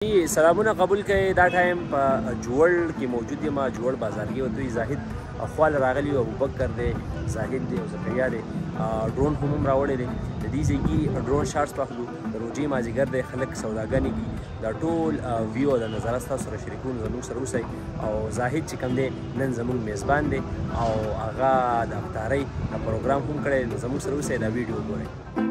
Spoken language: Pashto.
سلامونه قبول کړئ. دا ټایم په جوړ کې موجود یم، جوړ بازار کې ورته زاهد خواله راغلی او ابوبکر دی، زاهد دی او زکریا دی. ډرون هم راوړی دی. د دې ځای کې ډرون شاټس واخلو. د روژې مازدیګر دی، خلک سوداګانې دي. دا ټول ویو د نظاره ستاسو سره شریکون زموږ سره اوسئ. او زاهد چې کوم دی نن زموږ میزبان دی او هغه د افطارۍ پروګرام هم کړی. زموږ سره اوسئ، دا ویډیو وګورئ.